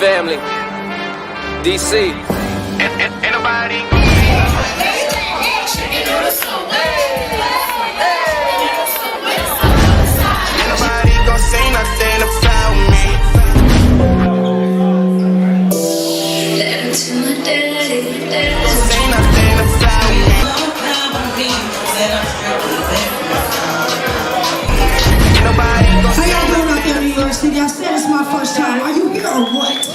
family. DC. Ain't nobody. Nobody gon' say nothing about me. Let to my daddy. Say nothing about me. Nobody gon' say how y'all doing out there in New York City? I said it's my first time. Are you here or what?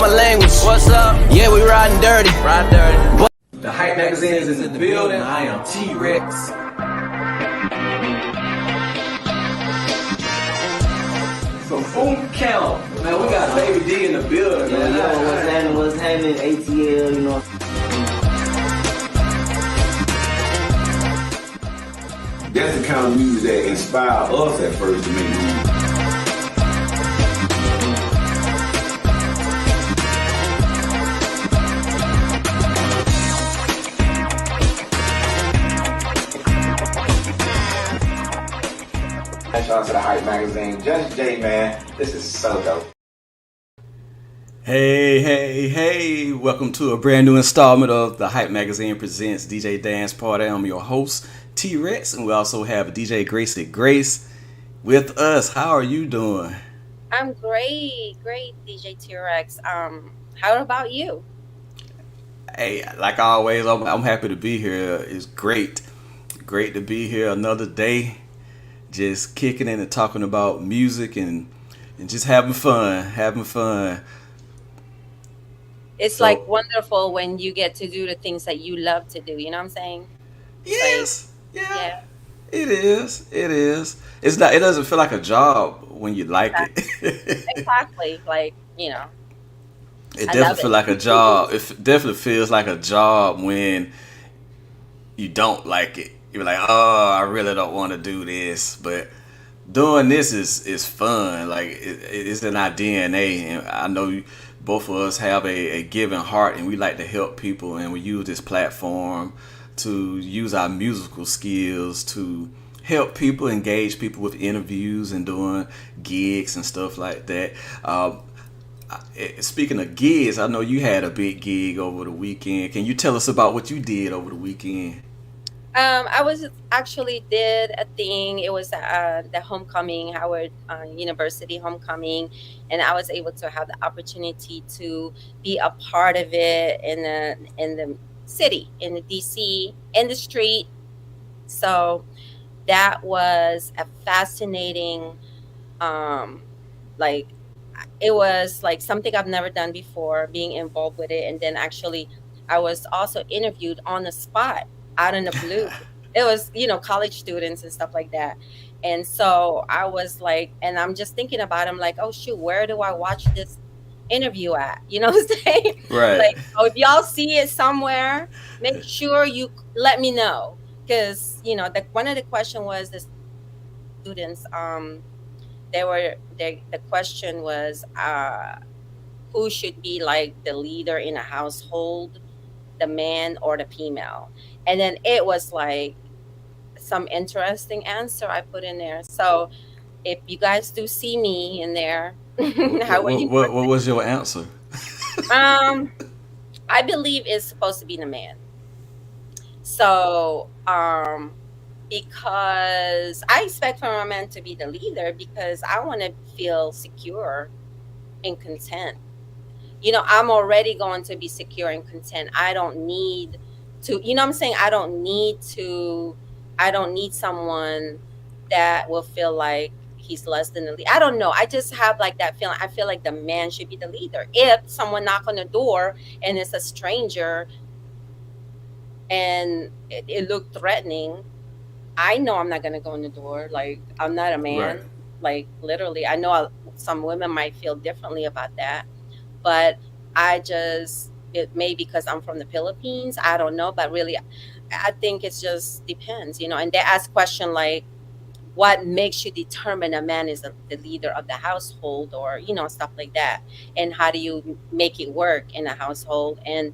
Language. What's up? Yeah, we riding dirty. Ride dirty. The Hype Magazine is in the building. I am Tee Recx. From Boom Count. Man, we got Baby D in the building, man. What's happening, ATL, you know. That's the kind of music that inspired us at first to make music. Shout out to the Hype Magazine. Judge J, man, this is so dope. Hey, welcome to a brand new installment of the Hype Magazine presents DJ Dance Party. I'm your host, Tee Recx, and we also have DJ Graci Grace with us. How are you doing? I'm great, DJ Tee Recx. How about you? Hey, like always, I'm happy to be here. It's great to be here another day. Just kicking in and talking about music and just having fun. It's like wonderful when you get to do the things that you love to do. You know what I'm saying? Yes. Like, yeah. It is. It's not. It doesn't feel like a job when you like it. Exactly. Like, you know. It definitely feels like a job. It definitely feels like a job when you don't like it. You're like, oh, I really don't want to do this, but doing this is fun. Like it's in our DNA, and I know both of us have a giving heart, and we like to help people, and we use this platform to use our musical skills to help people, engage people with interviews and doing gigs and stuff like that. Speaking of gigs, I know you had a big gig over the weekend. Can you tell us about what you did over the weekend? I was actually did a thing. It was the homecoming, Howard University homecoming, and I was able to have the opportunity to be a part of it in the city, in the DC, in the street. So that was a fascinating, like it was like something I've never done before, being involved with it, and then actually I was also interviewed on the spot. Out in the blue. It was, college students and stuff like that. And so I was like, and I'm just thinking about it, I'm like, oh shoot, where do I watch this interview at? You know what I'm saying? Right. Like, if y'all see it somewhere, make sure you let me know. Because, one of the question was the students, the question was, who should be like the leader in a household, the man or the female? And then it was like some interesting answer I put in there. So if you guys do see me in there, what was your answer? I believe it's supposed to be the man. So because I expect for a man to be the leader, because I want to feel secure and content. I'm already going to be secure and content. I don't need to, what I'm saying? I don't need someone that will feel like he's less than the leader. I don't know. I just have like that feeling. I feel like the man should be the leader. If someone knock on the door and it's a stranger and it looked threatening, I know I'm not going to go in the door. Like, I'm not a man. Right. Like, literally, I know some women might feel differently about that. But it may be because I'm from the Philippines. I don't know. But really, I think it just depends, And they ask question like, what makes you determine a man is the leader of the household, or stuff like that, and how do you make it work in a household. And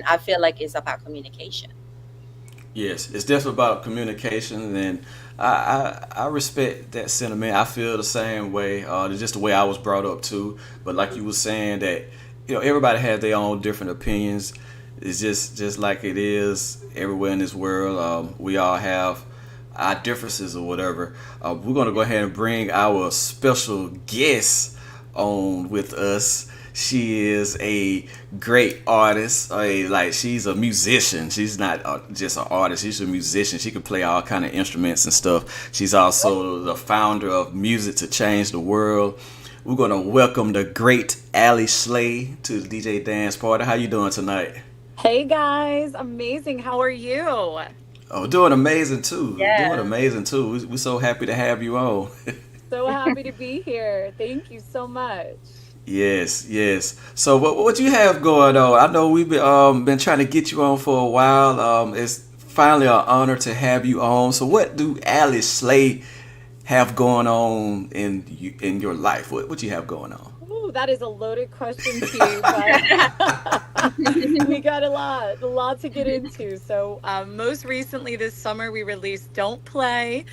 I feel like it's about communication. Yes, it's definitely about communication, and I respect that sentiment. I feel the same way. It's just the way I was brought up too. But like you were saying that, everybody has their own different opinions. It's just like it is everywhere in this world. We all have our differences or whatever. We're gonna go ahead and bring our special guest on with us. She is a great artist. She's a musician. She's not just an artist. She's a musician. She can play all kind of instruments and stuff. She's also the founder of Music to Change the World. We're gonna welcome the great Ally Slay to the DJ Dance Party. How you doing tonight? Hey guys, amazing. How are you? Oh, doing amazing too. Doing Yeah. amazing too. We're so happy to have you on. So happy to be here. Thank you so much. Yes, yes. So what you have going on? I know we've been trying to get you on for a while. It's finally an honor to have you on. So what do Ally Slay have going on in your life? What you have going on? Ooh, that is a loaded question too, but we got a lot to get into. So, most recently this summer, we released "Don't Play,"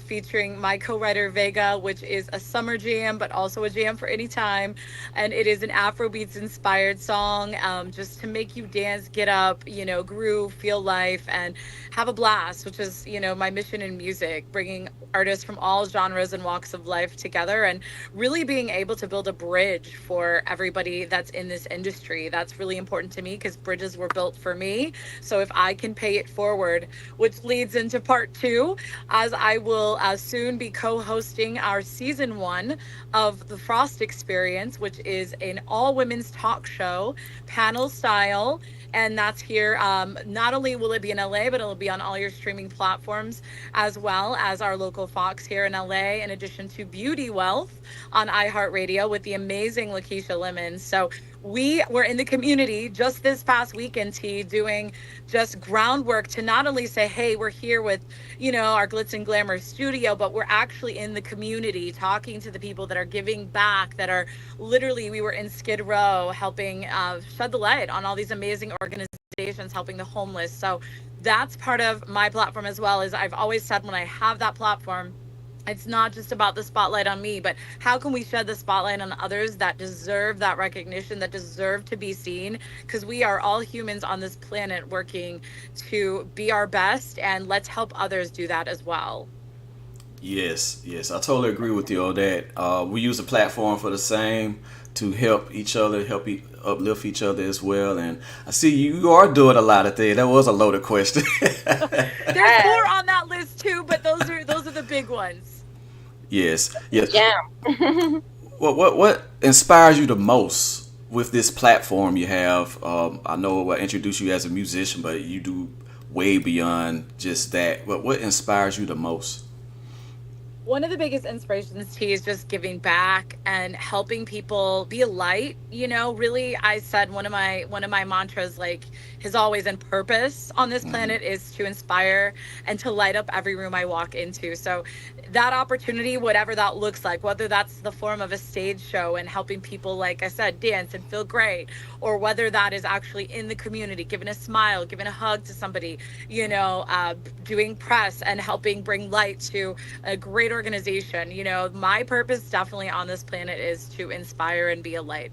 featuring my co-writer Vega, which is a summer jam, but also a jam for any time. And it is an Afrobeats inspired song, just to make you dance, get up, groove, feel life, and have a blast, which is, my mission in music, bringing artists from all genres and walks of life together and really being able to build a bridge for everybody that's in this industry. That's really important to me because bridges were built for me. So if I can pay it forward, which leads into part two, as I will soon be co-hosting our season 1 of the Frost Experience, which is an all women's talk show, panel style. And that's here. Not only will it be in LA, but it'll be on all your streaming platforms, as well as our local Fox here in LA, in addition to Beauty Wealth on iHeartRadio with the amazing Lakeisha Lemon. So we were in the community just this past weekend, T, doing just groundwork to not only say, hey, we're here with, our glitz and glamour studio, but we're actually in the community talking to the people that are giving back, that are literally, we were in Skid Row helping shed the light on all these amazing organizations helping the homeless. So that's part of my platform as well. Is I've always said, when I have that platform, it's not just about the spotlight on me, but how can we shed the spotlight on others that deserve that recognition, that deserve to be seen? Because we are all humans on this planet working to be our best, and let's help others do that as well. Yes, I totally agree with you on that. We use the platform for the same, to help each other, uplift each other as well. And I see you are doing a lot of things. That was a loaded question. There's more on that list too, but those are the big ones. Yes. Yeah. What inspires you the most with this platform you have? I know I introduced you as a musician, but you do way beyond just that. What inspires you the most? One of the biggest inspirations, T, is just giving back and helping people be a light. Really, I said one of my mantras, has always been purpose on this planet, is to inspire and to light up every room I walk into. So that opportunity, whatever that looks like, whether that's the form of a stage show and helping people, like I said, dance and feel great, or whether that is actually in the community, giving a smile, giving a hug to somebody, doing press and helping bring light to a great organization. My purpose definitely on this planet is to inspire and be a light.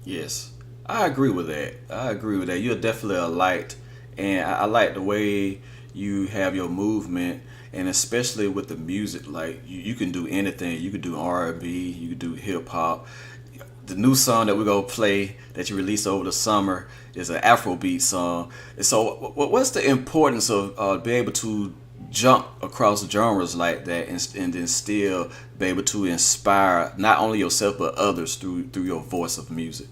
Yes, I agree with that. You're definitely a light, and I like the way you have your movement, and especially with the music. Like you can do anything. You can do R&B, you can do hip hop. The new song that we're gonna play that you released over the summer is an Afrobeat song. And so, what's the importance of being able to jump across genres like that, and then still be able to inspire not only yourself but others through your voice of music?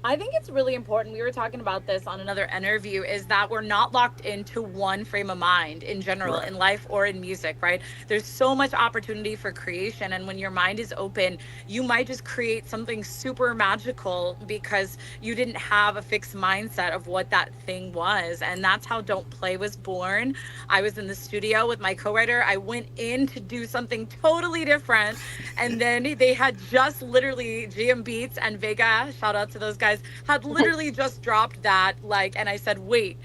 I think it's really important. We were talking about this on another interview, is that we're not locked into one frame of mind in general, Right. in life or in music, right? There's so much opportunity for creation. And when your mind is open, you might just create something super magical because you didn't have a fixed mindset of what that thing was. And that's how Don't Play was born. I was in the studio with my co-writer. I went in to do something totally different. And then they had just literally GM Beats and Vega, shout out to those guys, had literally just dropped that. Like, and I said, wait,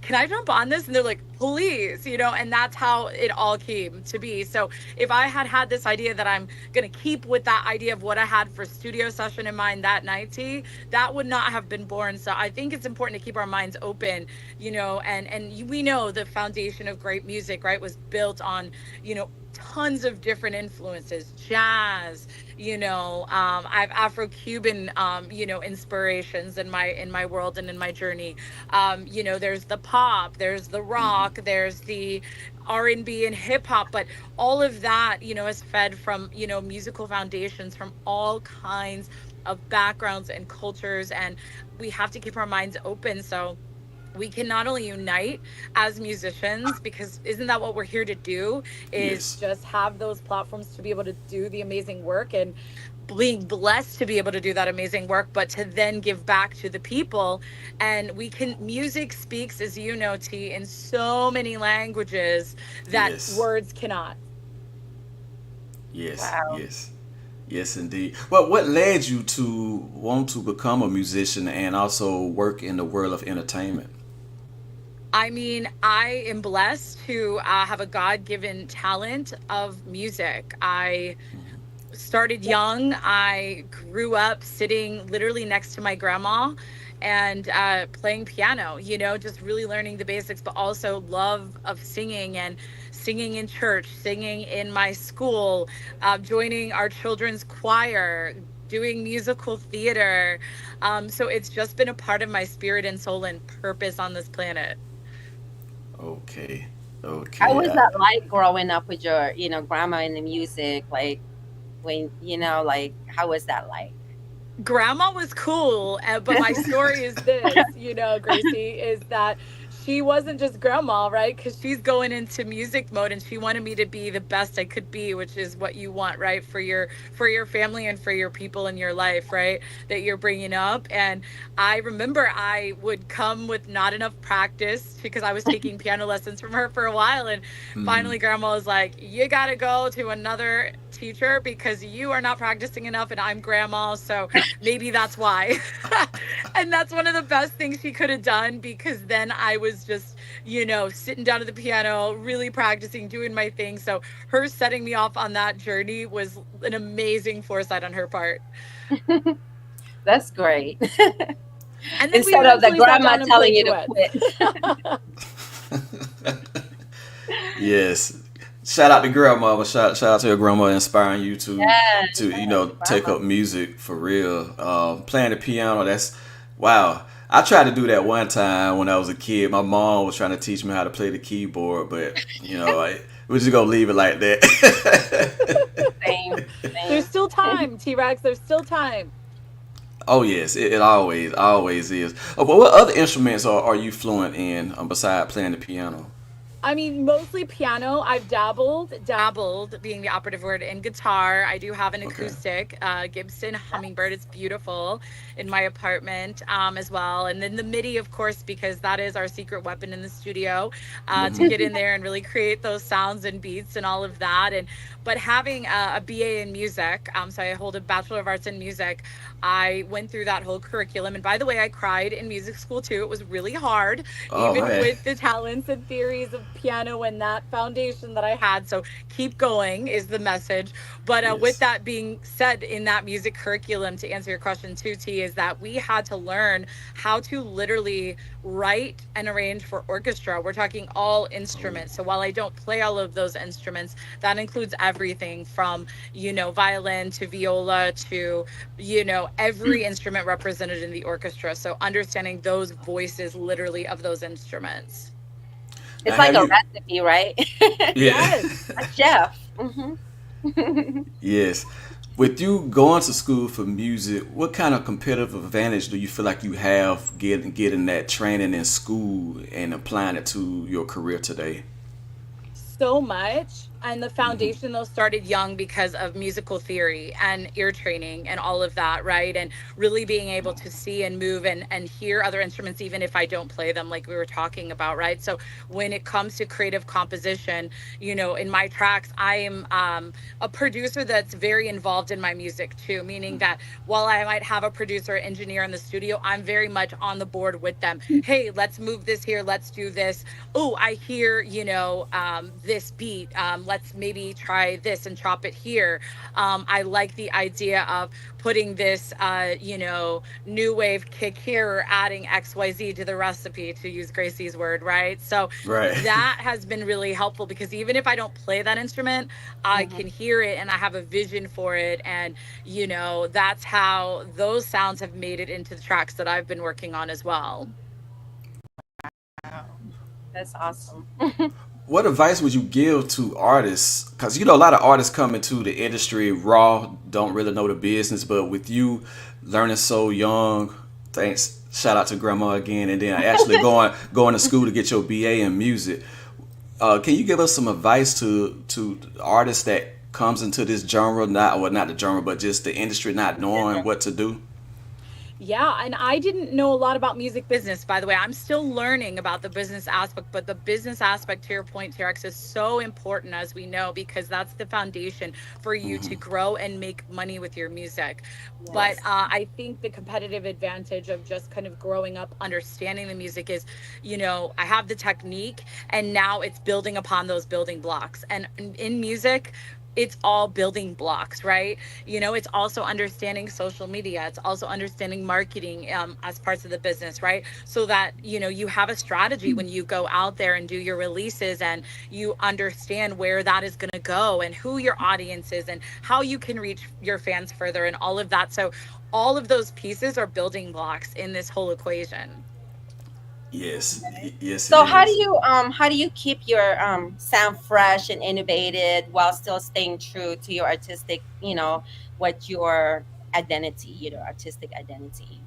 can I jump on this? And they're like, please, and that's how it all came to be. So if I had had this idea that I'm going to keep with that idea of what I had for studio session in mind that night, T, that would not have been born. So I think it's important to keep our minds open, and we know the foundation of great music, right, was built on, tons of different influences, jazz, I've Afro-Cuban, inspirations in my world and in my journey. There's the pop, there's the rock, there's the R&B and hip hop, but all of that, is fed from, musical foundations from all kinds of backgrounds and cultures. And we have to keep our minds open. So we can not only unite as musicians, because isn't that what we're here to do, is Yes. just have those platforms to be able to do the amazing work, and being blessed to be able to do that amazing work, but to then give back to the people. And music speaks, as you know, T, in so many languages that Yes. words cannot. Yes. Wow. Yes. Yes, indeed. Well, what led you to want to become a musician and also work in the world of entertainment? I mean, I am blessed to have a God-given talent of music. I started young. I grew up sitting literally next to my grandma and playing piano, just really learning the basics, but also love of singing, and singing in church, singing in my school, joining our children's choir, doing musical theater. So it's just been a part of my spirit and soul and purpose on this planet. Okay. How Okay. was that like growing up with your, grandma in the music? Like when, like how was that like? Grandma was cool, but my story is this, Gracie, is that she wasn't just grandma, right? Because she's going into music mode, and she wanted me to be the best I could be, which is what you want, right, for your family and for your people in your life, right, that you're bringing up. And I remember I would come with not enough practice because I was taking piano lessons from her for a while, and finally grandma was like, you got to go to another teacher because you are not practicing enough, and I'm grandma, so maybe that's why. And that's one of the best things she could have done, because then I was just, sitting down at the piano, really practicing, doing my thing. So her setting me off on that journey was an amazing foresight on her part. That's great. And then we Instead of the eventually sat grandma down and telling played you to duets. quit. Yes. Shout out to grandma. Shout out to your grandma inspiring you Yes, to take grandma. up music for real. Playing the piano. That's wow. I tried to do that one time when I was a kid. My mom was trying to teach me how to play the keyboard, but we're just gonna leave it like that. Same, There's same. still time, Tee Recx. There's still time. Oh yes, it always is. But what other instruments are you fluent in beside playing the piano? I mean, mostly piano. I've dabbled being the operative word, in guitar. I do have an Okay. acoustic Gibson Hummingbird. It's beautiful in my apartment as well. And then the MIDI, of course, because that is our secret weapon in the studio, to get in there and really create those sounds and beats and all of that. But having a BA in music, so I hold a Bachelor of Arts in Music. I went through that whole curriculum. And by the way, I cried in music school too. It was really hard, Oh even man. with the talents and theories of piano and that foundation that I had. So keep going is the message. But with Yes. that being said, in that music curriculum, to answer your question too, T, is that we had to learn how to literally write and arrange for orchestra. We're talking all Oh. instruments. So while I don't play all of those instruments, that includes everything from, violin to viola to, every instrument represented in the orchestra. So understanding those voices literally of those instruments. Now It's like have a you? recipe, right? Yeah. Yes. A chef. Hmm. Yes. With you going to school for music, what kind of competitive advantage do you feel like you have getting that training in school and applying it to your career today? So much. And the foundation though started young because of musical theory and ear training and all of that, right? And really being able to see and move and hear other instruments even if I don't play them, like we were talking about, right? So when it comes to creative composition, in my tracks, I am a producer that's very involved in my music too, meaning that while I might have a producer engineer in the studio, I'm very much on the board with them. Hey, let's move this here, let's do this. Oh, I hear this beat, let's maybe try this and chop it here. I like the idea of putting this new wave kick here or adding XYZ to the recipe, to use Gracie's word, right? So Right. that has been really helpful because even if I don't play that instrument, I can hear it and I have a vision for it. And that's how those sounds have made it into the tracks that I've been working on as well. That's awesome. What advice would you give to artists? Because a lot of artists come into the industry raw, don't really know the business. But with you learning so young, thanks, shout out to grandma again, and then actually going to school to get your BA in music. Can you give us some advice to artists that comes into this genre, not the genre, but just the industry, not knowing what to do? Yeah, and I didn't know a lot about music business, by the way. I'm still learning about the business aspect, but the business aspect, to your point, Tee Recx, is so important, as we know, because that's the foundation for you to grow and make money with your music. Yes. But I think the competitive advantage of just kind of growing up, understanding the music is, I have the technique, and now it's building upon those building blocks. And in music, it's all building blocks, right? It's also understanding social media. It's also understanding marketing as parts of the business, right? So that, you have a strategy when you go out there and do your releases, and you understand where that is going to go and who your audience is and how you can reach your fans further and all of that. So all of those pieces are building blocks in this whole equation. Yes, yes. So it is. how do you keep your sound fresh and innovated while still staying true to your artistic, what your identity, artistic identity?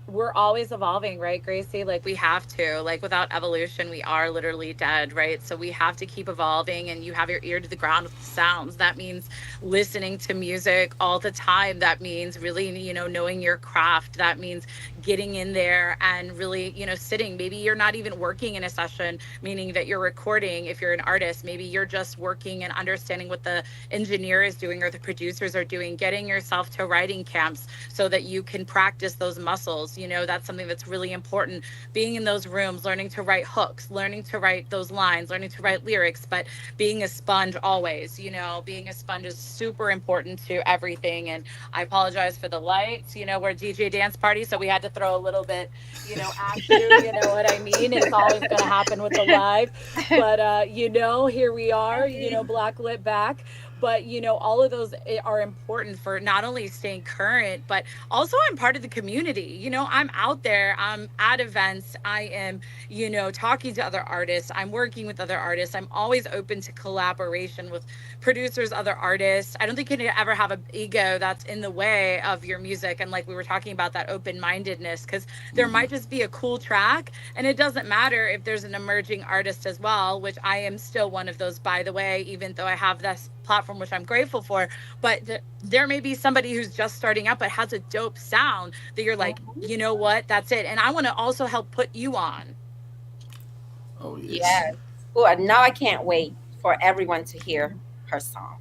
We're always evolving, right, Gracie? Like, we have to. Like, without evolution, we are literally dead, right? So we have to keep evolving, and you have your ear to the ground with the sounds. That means listening to music all the time. That means really, knowing your craft. That means getting in there and really, sitting. Maybe you're not even working in a session, meaning that you're recording. If you're an artist, maybe you're just working and understanding what the engineer is doing or the producers are doing, getting yourself to writing camps so that you can practice those muscles. That's something that's really important. Being in those rooms, learning to write hooks, learning to write those lines, learning to write lyrics, but being a sponge always, being a sponge is super important to everything. And I apologize for the lights, we're a DJ dance party, so we had to throw a little bit, at you, you know what I mean? It's always going to happen with the live, but, here we are, black lit back. But, all of those are important for not only staying current, but also I'm part of the community. I'm out there, I'm at events, I am, talking to other artists, I'm working with other artists. I'm always open to collaboration with producers, other artists. I don't think you can ever have an ego that's in the way of your music. And like we were talking about, that open-mindedness, because there might just be a cool track, and it doesn't matter if there's an emerging artist as well, which I am still one of those, by the way, even though I have this platform, which I'm grateful for. But there may be somebody who's just starting up but has a dope sound that you're like, you know what, that's it. And I want to also help put you on. Oh yes. Yes. Oh, now I can't wait for everyone to hear her song.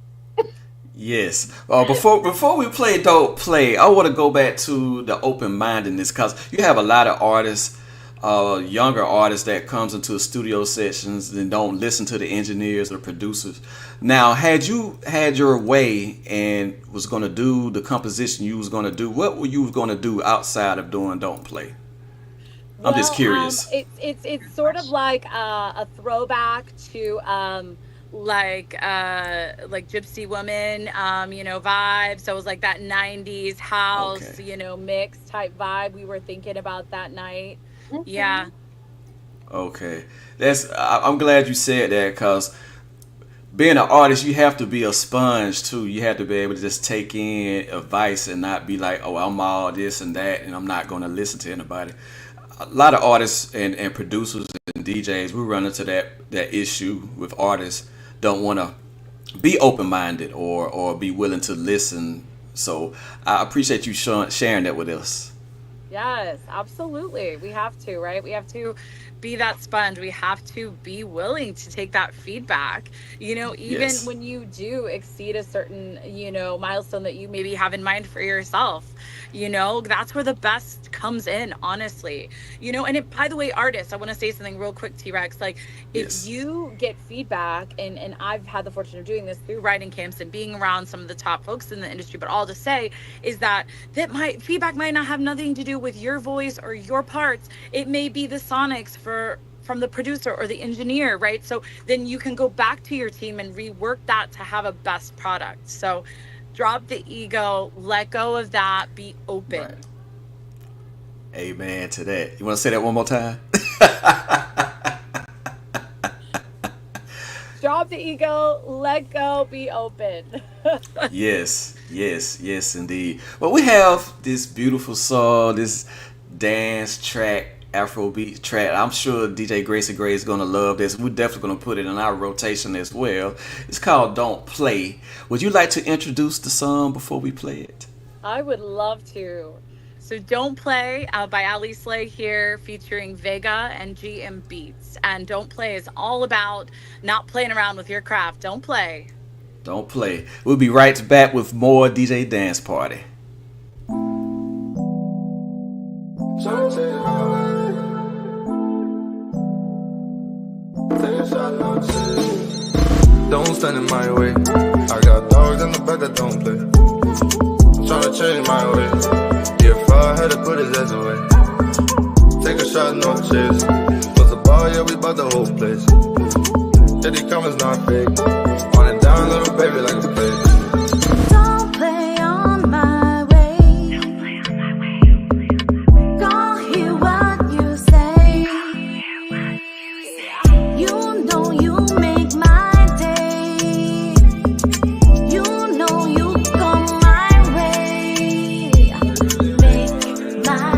Yes. Before we play Dope Play, I want to go back to the open mindedness, because you have a lot of artists, younger artists that comes into studio sessions and don't listen to the engineers or producers. Now, had you had your way and was going to do the composition you was going to do, what were you going to do outside of doing Don't Play? I'm just curious. It's sort of like a throwback to like Gypsy Woman, vibe. So it was like that 90s house, Okay. Mix type vibe we were thinking about that night. Yeah. Okay. I'm glad you said that, because being an artist, you have to be a sponge too. You have to be able to just take in advice and not be like, oh, I'm all this and that, and I'm not going to listen to anybody. A lot of artists and producers and DJs, we run into that issue with artists don't want to be open-minded or be willing to listen. So I appreciate you sharing that with us. Yes, absolutely. We have to, right? We have to be that sponge. We have to be willing to take that feedback. Even Yes. when you do exceed a certain, milestone that you maybe have in mind for yourself, that's where the best comes in, honestly. And by the way, artists, I want to say something real quick, Tee Recx. Like, if Yes. you get feedback, and I've had the fortune of doing this through writing camps and being around some of the top folks in the industry, but all to say is that feedback might not have nothing to do with your voice or your parts. It may be the sonics from the producer or the engineer, right? So then you can go back to your team and rework that to have a best product. So drop the ego, let go of that, be open. Right. Amen to that. You want to say that one more time? Drop the ego, let go, be open. Yes, indeed. Well, we have this beautiful song, this dance track, Afrobeat track. I'm sure DJ Graci Grace is going to love this. We're definitely going to put it in our rotation as well. It's called Don't Play. Would you like to introduce the song before we play it? I would love to. So Don't Play by Alyson here, featuring Vega and GM Beats. And Don't Play is all about not playing around with your craft. Don't play. Don't play. We'll be right back with more DJ Dance Party. Don't stand in my way. I got dogs in the back that don't play. I'm tryna change my ways. If I had to put his ass away. Take a shot, no chase. Bust a ball, yeah, we bought the whole place. Diddy comments not fake. On it down, little baby, like a play. Don't play on my way. Don't hear what you say. You know you make my day. You know you come my way. Make my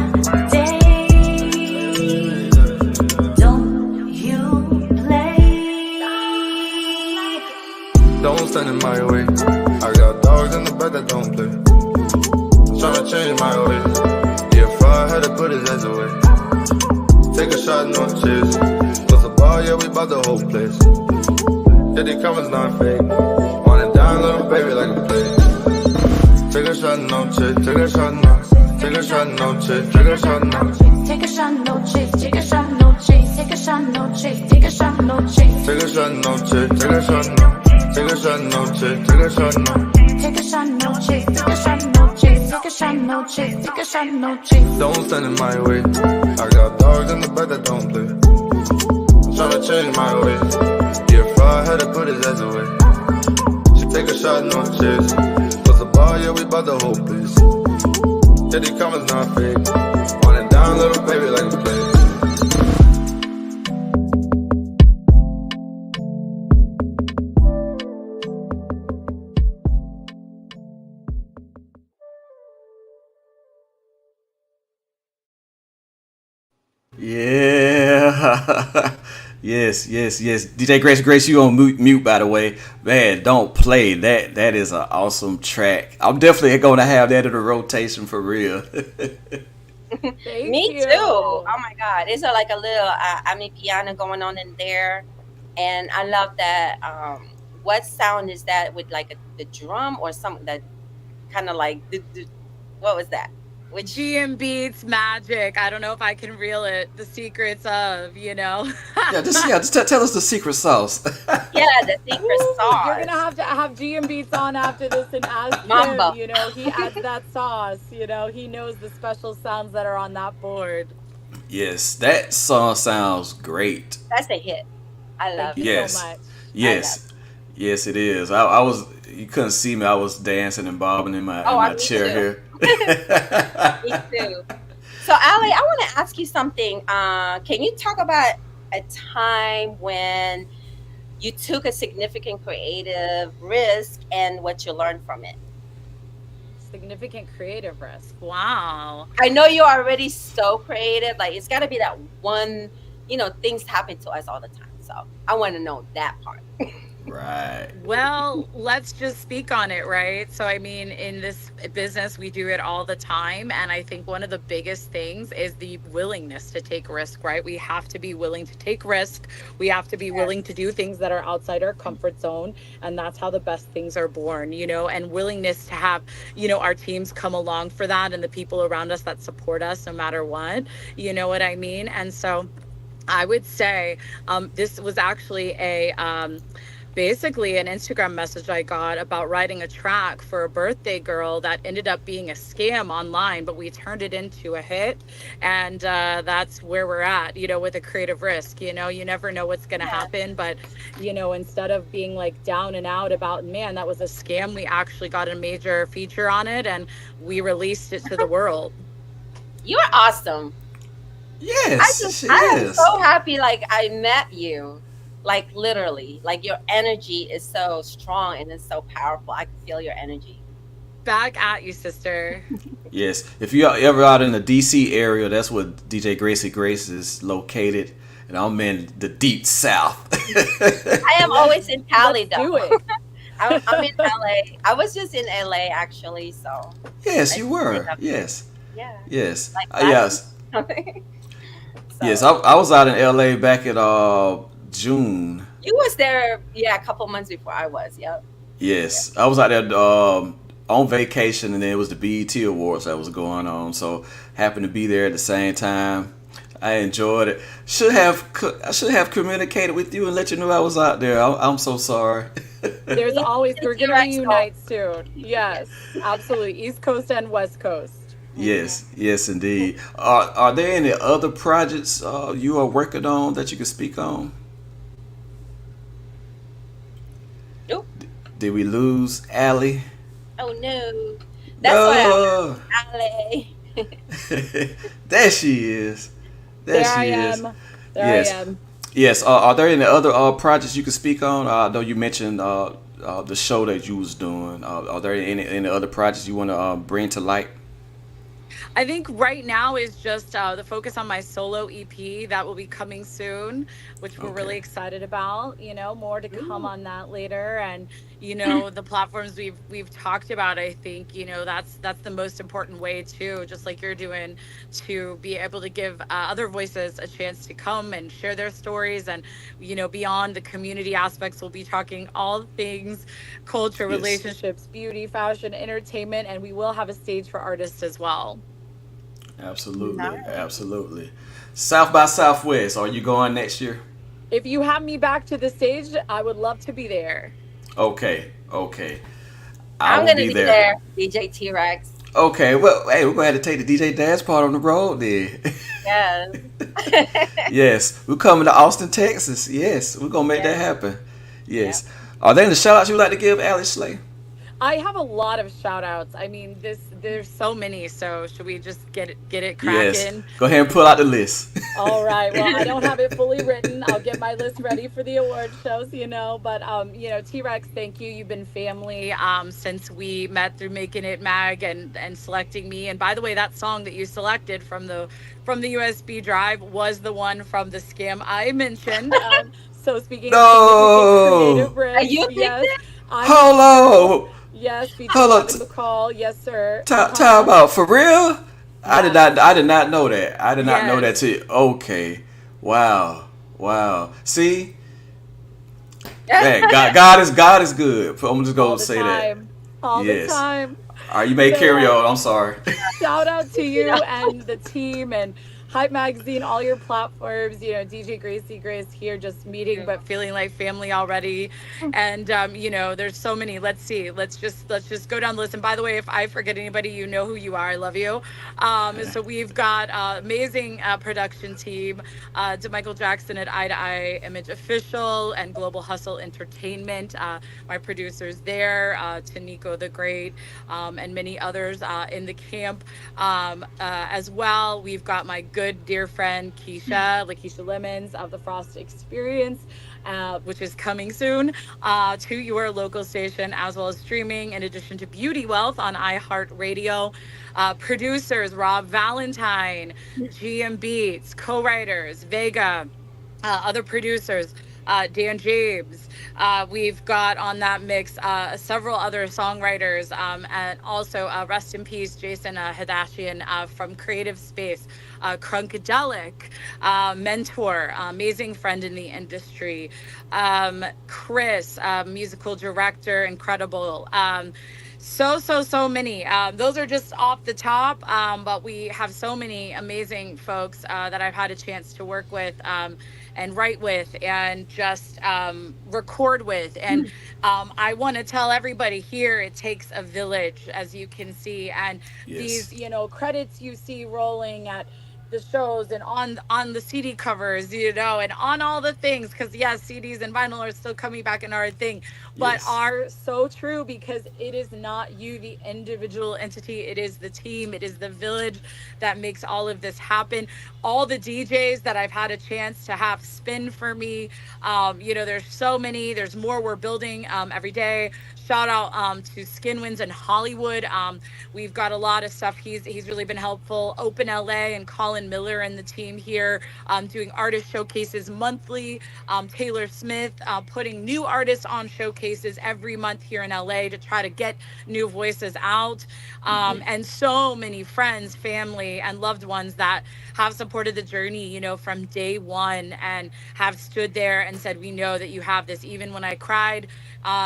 day. Don't you play. Don't stand in my way. I got dogs in the back that don't play. I'm tryna change my ways. If I had to put his ass away. Take a shot, no chase. Bust a ball, yeah, we bought the whole place. Diddy comments not fake. On it down, little baby, like a play. Take a shot, no chase. Take a shot, no. Take a shot, no chase. Take a shot, no. Take a shot, no chase. Take a shot, no chase. Take a shot, no chase. Take a shot, no chase. Take a shot, no chase. Take a shot, no. Take a shot, no chase. Take a shot, no. Take a shot, no chase. Take a shot, no chase. Take a shot, no chase. Take a shot, no chase. Don't stand in my way. I got dogs in the back that don't play. I'm tryna change my ways. If I had to put his ass away. She take a shot, no chase. Bust a ball, yeah, we bought the whole place. Diddy comments not fake. On it down, little baby, like a play. Yeah. Yes. DJ Graci Grace, you on mute, by the way. Man, Don't Play. That is an awesome track. I'm definitely going to have that in the rotation for real. Thank Me you. too. Oh my God. It's like a little piano going on in there. And I love that. What sound is that with like the drum or something that kind of like, what was that? Which GM Beats magic. I don't know if I can reel it. The secrets of, Just tell us the secret sauce. Yeah, the secret sauce. You're gonna have to have GM Beats on after this and ask Mambo. him. He adds that sauce. He knows the special sounds that are on that board. Yes, that song sounds great. That's a hit. I love Thank it. you Yes. so much. Yes, it is. I was, you couldn't see me. I was dancing and bobbing in my Me chair too. here. Me too. So, Ali, I want to ask you something. Can you talk about a time when you took a significant creative risk and what you learned from it. Significant creative risk. Wow. I know you're already so creative. Like it's got to be that one, things happen to us all the time. So I want to know that part. Right. Well, let's just speak on it, right? So, I mean, in this business, we do it all the time. And I think one of the biggest things is the willingness to take risk, right? We have to be willing to take risk. We have to be willing to do things that are outside our comfort zone. And that's how the best things are born, and willingness to have, our teams come along for that and the people around us that support us no matter what, you know what I mean? And so I would say this was actually basically an Instagram message I got about writing a track for a birthday girl that ended up being a scam online, but we turned it into a hit. And that's where we're at, with a creative risk. You never know what's going to happen. But, instead of being like down and out about, man, that was a scam, we actually got a major feature on it and we released it to the world. You're awesome. Yes, I am so happy. Like I met you. Like literally, like your energy is so strong and it's so powerful. I can feel your energy. Back at you, sister. Yes. If you're ever out in the DC area, that's where DJ Graci Grace is located. And I'm in the deep south. I am always in Cali though. Do it. I'm in LA. I was just in LA actually, so. Yes, you were. Yes. Yeah. Yes. Like Yes. Yes, I was out in LA back at June. You was there, a couple months before I was. Yep. Yes, I was out there on vacation, and then it was the BET Awards that was going on. So happened to be there at the same time. I enjoyed it. I should have communicated with you and let you know I was out there. I'm so sorry. We're gonna reunite soon. Yes, absolutely. East Coast and West Coast. Yes, yes, indeed. Are there any other projects you are working on that you can speak on? Nope. Did we lose Allie? Oh no. That's what There she is. There she is. Yes. I am. Yes. Are there any other projects you can speak on? I know you mentioned the show that you was doing. Are there any other projects you want to bring to light? I think right now is just the focus on my solo EP that will be coming soon, which we're really excited about. More to come on that later. And the platforms we've talked about, I think that's the most important way too, just like you're doing, to be able to give other voices a chance to come and share their stories. And beyond the community aspects, we'll be talking all things culture, relationships, beauty, fashion, entertainment, and we will have a stage for artists as well. Absolutely. Nice. Absolutely. South by Southwest, are you going next year? If you have me back to the stage, I would love to be there. Okay. I'm going to be there, DJ Tee Recx. Okay, well, hey, we're going to have to take the DJ dance part on the road then. Yes. Yes, we're coming to Austin, Texas. Yes, we're going to make that happen. Yes. Are there any shout-outs you would like to give, Alice Slay? I have a lot of shout outs. I mean, there's so many. So should we just get it cracking? Yes. Go ahead and pull out the list. All right. Well, I don't have it fully written. I'll get my list ready for the award shows, But Tee Recx, thank you. You've been family since we met through Making It Mag and selecting me. And by the way, that song that you selected from the USB drive was the one from the scam I mentioned. So speaking of creative risk, you picked it? Hello. Yes, featuring the call. Yes, sir. Time out. For real? Yeah. I did not know that. I did not know that too. Okay. Wow. See? Man, God is good. I'm just gonna say that. All the time. All right, you may carry on. I'm sorry. Shout out to you and the team and Hype Magazine, all your platforms, DJ Graci Grace here, just meeting, but feeling like family already. And, there's so many. Let's see. Let's just go down the list. And by the way, if I forget anybody, you know who you are. I love you. So we've got amazing production team, to Michael Jackson at Eye to Eye Image Official and Global Hustle Entertainment. My producers there, to Nico the Great, and many others in the camp as well. We've got my good dear friend Keisha Lemons of the Frost Experience, which is coming soon to your local station, as well as streaming, in addition to Beauty Wealth on iHeartRadio. Producers Rob Valentine, GM Beats, co writers Vega, other producers, Dan James. We've got on that mix several other songwriters, and also rest in peace, Jason Hadashian from Creative Space, Crunkadelic, mentor, amazing friend in the industry, Chris, musical director, incredible. So many. Those are just off the top, but we have so many amazing folks that I've had a chance to work with, and write with, and just record with. And I want to tell everybody here, it takes a village, as you can see. And these, Yes. credits you see rolling at the shows and on the CD covers, and on all the things, because yes, CDs and vinyl are still coming back and are a thing, but Yes. are so true, because it is not you, the individual entity. It is the team, it is the village that makes all of this happen. All the DJs that I've had a chance to have spin for me, there's so many. There's more we're building every day. Shout out to Skin Winds in Hollywood. We've got a lot of stuff. He's really been helpful. Open LA and Colin Miller and the team here, doing artist showcases monthly. Taylor Smith putting new artists on showcases every month here in LA to try to get new voices out. And so many friends, family, and loved ones that have supported the journey, from day one, and have stood there and said, we know that you have this. Even when I cried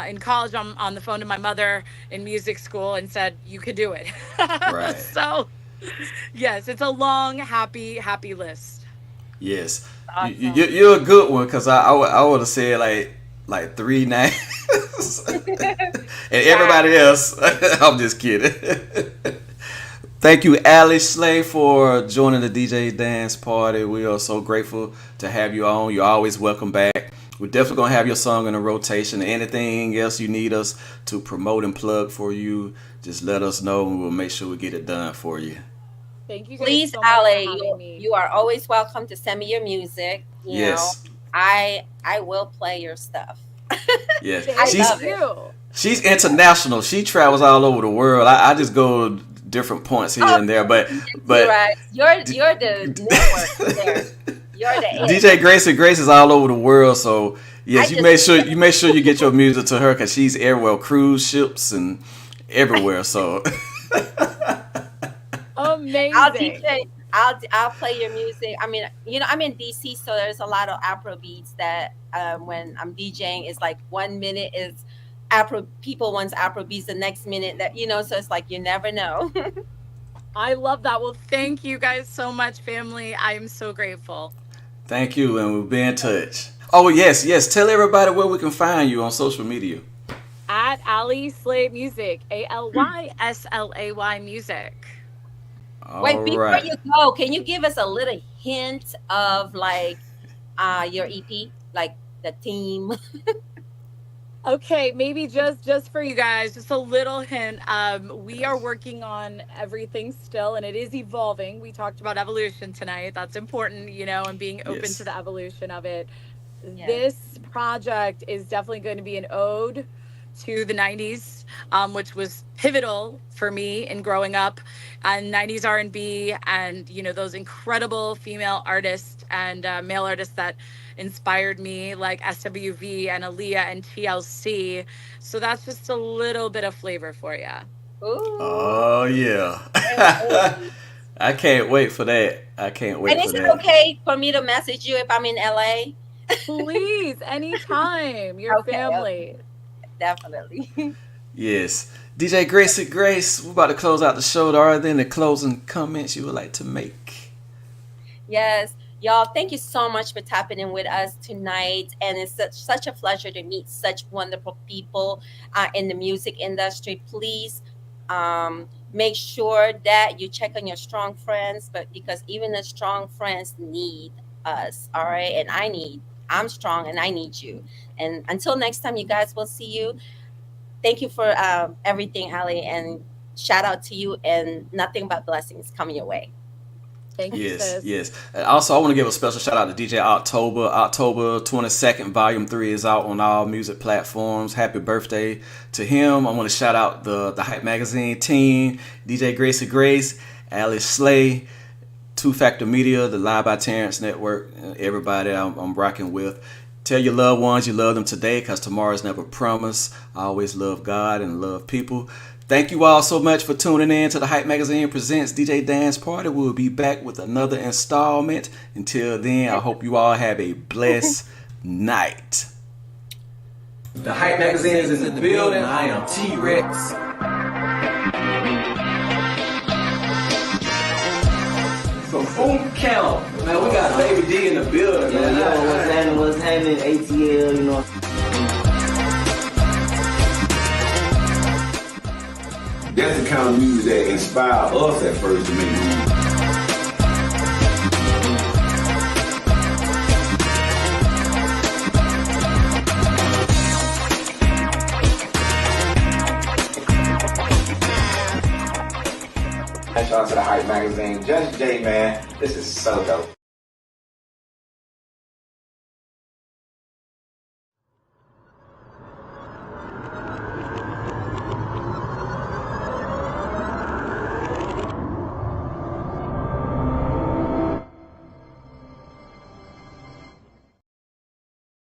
in college on the phone to my mother in music school and said, you could do it. Right. So, yes, it's a long, happy list. Yes. Awesome. You're a good one, because I would have said like three names, and everybody else. I'm just kidding. Thank you, Alice Slay, for joining the DJ Dance Party. We are so grateful to have you on. You're always welcome back. We're definitely going to have your song in a rotation. Anything else you need us to promote and plug for you, just let us know, and we'll make sure we get it done for you. Thank you guys Please, so much for Ali, having me. you are always welcome to send me your music. Yes. I will play your stuff. Yes. I Thank love it. you. She's international. She travels all over the world. I just go different points here and there, but Right. You're the network there. You're the DJ Graci Grace is all over the world. So yes, I you just make sure you get your music to her, because she's everywhere, cruise ships and everywhere. So I'll Amazing. DJ. I'll play your music. I mean, I'm in DC, so there's a lot of Afro beats that when I'm DJing, it's like 1 minute is Afro people wants Afro beats, the next minute that so it's like you never know. I love that. Well, thank you guys so much, family. I am so grateful. thank you, and we'll be in touch. Oh yes. Tell everybody where we can find you on social media. At Ali Slay Music, ALYSLAY Music. All Wait, before right. you go, can you give us a little hint of like your EP, like the theme? Okay, maybe just for you guys, just a little hint. We are working on everything still, and it is evolving. We talked about evolution tonight. That's important, and being open to Yes. the evolution of it. Yes. This project is definitely going to be an ode to the 90s, which was pivotal for me in growing up, and 90s R&B, and those incredible female artists and male artists that inspired me, like SWV and Aaliyah and TLC. So that's just a little bit of flavor for you. Ooh. Oh yeah. Can't wait. I can't wait for that. I can't And wait for is it that. okay for me to message you if I'm in LA? Please, anytime, your Okay, okay, family. definitely. Yes. DJ Gracie Grace, we're about to close out the show. Are there any closing comments you would like to make? Yes, y'all, thank you so much for tapping in with us tonight. And it's such a pleasure to meet such wonderful people in the music industry. Please make sure that you check on your strong friends, but because even the strong friends need us, all right? And I'm strong and I need you. And until next time, you guys, will see you. Thank you for everything, Ali. And shout out to you, and nothing but blessings coming your way. Thank you, Yes, sis. yes. And also, I want to give a special shout out to DJ October. October 22nd, Volume 3 is out on all music platforms. Happy birthday to him. I want to shout out the Hype Magazine team, DJ Graci Grace, Alice Slay, Two Factor Media, the Live by Terrence Network, everybody I'm rocking with. Tell your loved ones you love them today, because tomorrow's never promised. I always love God and love people. Thank you all so much for tuning in to the Hype Magazine Presents DJ Dance Party. We'll be back with another installment. Until then, I hope you all have a blessed night. The Hype Magazine is in the building. I am Tee Recx. From Boom Count. Man, we got Baby D in the building, man. Yo, what's happening, ATL, you know. That's the kind of music that inspired us at first to make music. Shout out to the Hype Magazine. Judge J, man, this is so dope.